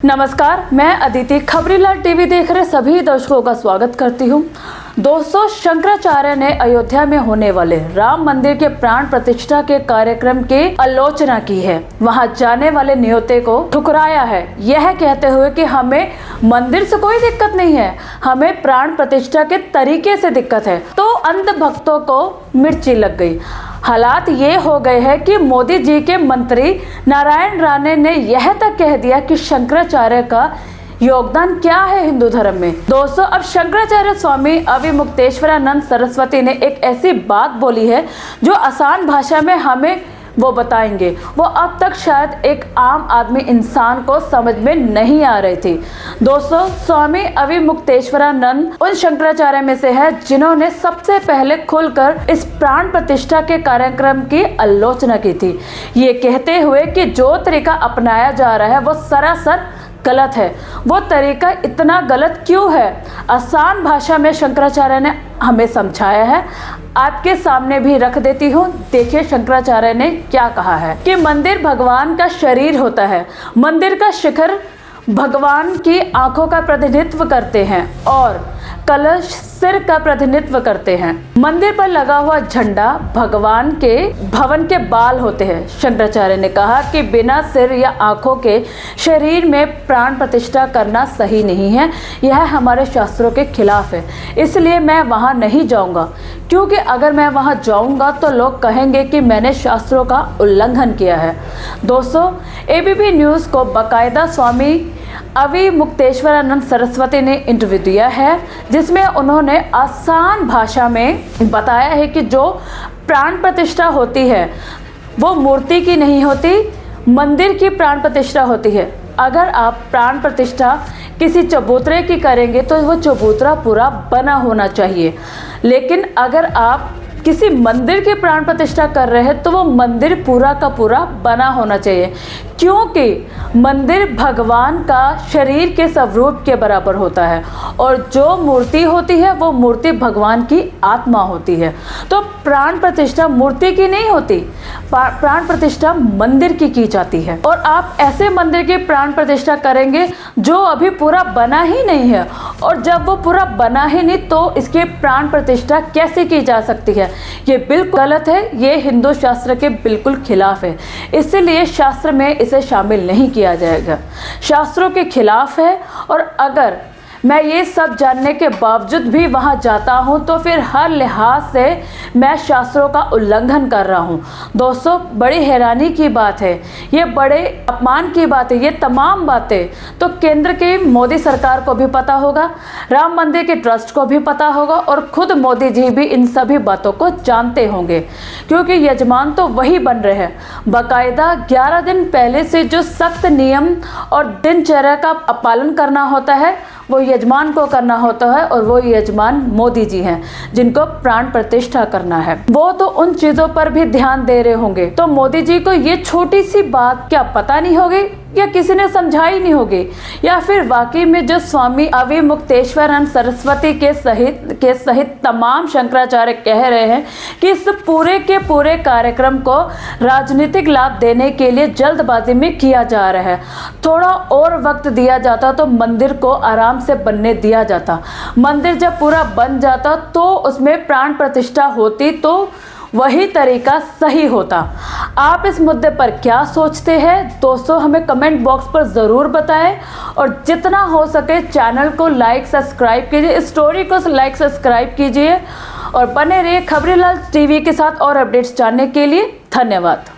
नमस्कार, मैं अदिति खबरीलाल टीवी देख रहे सभी दर्शकों का स्वागत करती हूं। दोस्तों, शंकराचार्य ने अयोध्या में होने वाले राम मंदिर के प्राण प्रतिष्ठा के कार्यक्रम की आलोचना की है। वहां जाने वाले न्योते को ठुकराया है, यह कहते हुए कि हमें मंदिर से कोई दिक्कत नहीं है, हमें प्राण प्रतिष्ठा के तरीके से दिक्कत है। तो अंध भक्तों को मिर्ची लग गई। हालात ये हो गए हैं कि मोदी जी के मंत्री नारायण राणे ने यह तक कह दिया कि शंकराचार्य का योगदान क्या है हिंदू धर्म में। दोस्तों, अब शंकराचार्य स्वामी अविमुक्तेश्वरानंद सरस्वती ने एक ऐसी बात बोली है जो आसान भाषा में हमें वो बताएंगे। वो अब तक शायद एक आम आदमी इंसान को समझ में नहीं आ रही थी। दोस्तों, स्वामी अविमुक्तेश्वरानंद उन शंकराचार्य में से है जिन्होंने सबसे पहले खुलकर इस प्राण प्रतिष्ठा के कार्यक्रम की आलोचना की थी, ये कहते हुए कि जो तरीका अपनाया जा रहा है वो सरासर गलत है। वो तरीका इतना गलत क्यों है, आसान भाषा में शंकराचार्य ने हमें समझाया है। आपके सामने भी रख देती हूँ। देखिए शंकराचार्य ने क्या कहा है कि मंदिर भगवान का शरीर होता है। मंदिर का शिखर भगवान की आंखों का प्रतिनिधित्व करते हैं और कलश सिर का प्रतिनिधित्व करते हैं। मंदिर पर लगा हुआ झंडा भगवान के भवन के बाल होते हैं। शंकराचार्य ने कहा कि बिना सिर या आंखों के शरीर में प्राण प्रतिष्ठा करना सही नहीं है, यह हमारे शास्त्रों के खिलाफ है। इसलिए मैं वहां नहीं जाऊंगा, क्योंकि अगर मैं वहां जाऊंगा तो लोग कहेंगे कि मैंने शास्त्रों का उल्लंघन किया है। दोस्तों, एबीपी न्यूज़ को बाकायदा स्वामी अविमुक्तेश्वरानंद सरस्वती ने इंटरव्यू दिया है, जिसमें उन्होंने आसान भाषा में बताया है कि जो प्राण प्रतिष्ठा होती है वो मूर्ति की नहीं होती, मंदिर की प्राण प्रतिष्ठा होती है। अगर आप प्राण प्रतिष्ठा किसी चबूतरे की करेंगे तो वो चबूतरा पूरा बना होना चाहिए, लेकिन अगर आप किसी मंदिर की प्राण प्रतिष्ठा कर रहे हैं तो वो मंदिर पूरा का पूरा बना होना चाहिए, क्योंकि मंदिर भगवान का शरीर के स्वरूप के बराबर होता है और जो मूर्ति होती है वो मूर्ति भगवान की आत्मा होती है। तो प्राण प्रतिष्ठा मूर्ति की नहीं होती, प्राण प्रतिष्ठा मंदिर की जाती है। और आप ऐसे मंदिर की प्राण प्रतिष्ठा करेंगे जो अभी पूरा बना ही नहीं है, और जब वो पूरा बना ही नहीं तो इसकी प्राण प्रतिष्ठा कैसे की जा सकती है। ये बिल्कुल गलत है, ये हिंदू शास्त्र के बिल्कुल खिलाफ है। इसलिए शास्त्र में इसे शामिल नहीं किया जाएगा, शास्त्रों के खिलाफ है। और अगर मैं ये सब जानने के बावजूद भी वहाँ जाता हूँ तो फिर हर लिहाज से मैं शास्त्रों का उल्लंघन कर रहा हूँ। दोस्तों, बड़ी हैरानी की बात है, ये बड़े अपमान की बात है। ये तमाम बातें तो केंद्र की मोदी सरकार को भी पता होगा, राम मंदिर के ट्रस्ट को भी पता होगा, और खुद मोदी जी भी इन सभी बातों को जानते होंगे, क्योंकि यजमान तो वही बन रहे हैं। बाकायदा 11 दिन पहले से जो सख्त नियम और दिनचर्या का पालन करना होता है वो यजमान को करना होता है, और वो यजमान मोदी जी हैं जिनको प्राण प्रतिष्ठा करना है। वो तो उन चीजों पर भी ध्यान दे रहे होंगे। तो मोदी जी को ये छोटी सी बात क्या पता नहीं होगी, या किसी ने समझाई नहीं होगी, या फिर वाकई में जो स्वामी अविमुक्तेश्वरानंद सरस्वती के सहित तमाम शंकराचार्य कह रहे हैं कि इस पूरे के पूरे कार्यक्रम को राजनीतिक लाभ देने के लिए जल्दबाजी में किया जा रहा है। थोड़ा और वक्त दिया जाता तो मंदिर को आराम से बनने दिया जाता। मंदिर जब पूरा बन जाता तो उसमें प्राण प्रतिष्ठा होती, तो वही तरीका सही होता। आप इस मुद्दे पर क्या सोचते हैं दोस्तों, हमें कमेंट बॉक्स पर ज़रूर बताएं, और जितना हो सके चैनल को लाइक सब्सक्राइब कीजिए, स्टोरी को लाइक सब्सक्राइब कीजिए, और बने रहिए खबरीलाल टीवी के साथ और अपडेट्स जानने के लिए। धन्यवाद।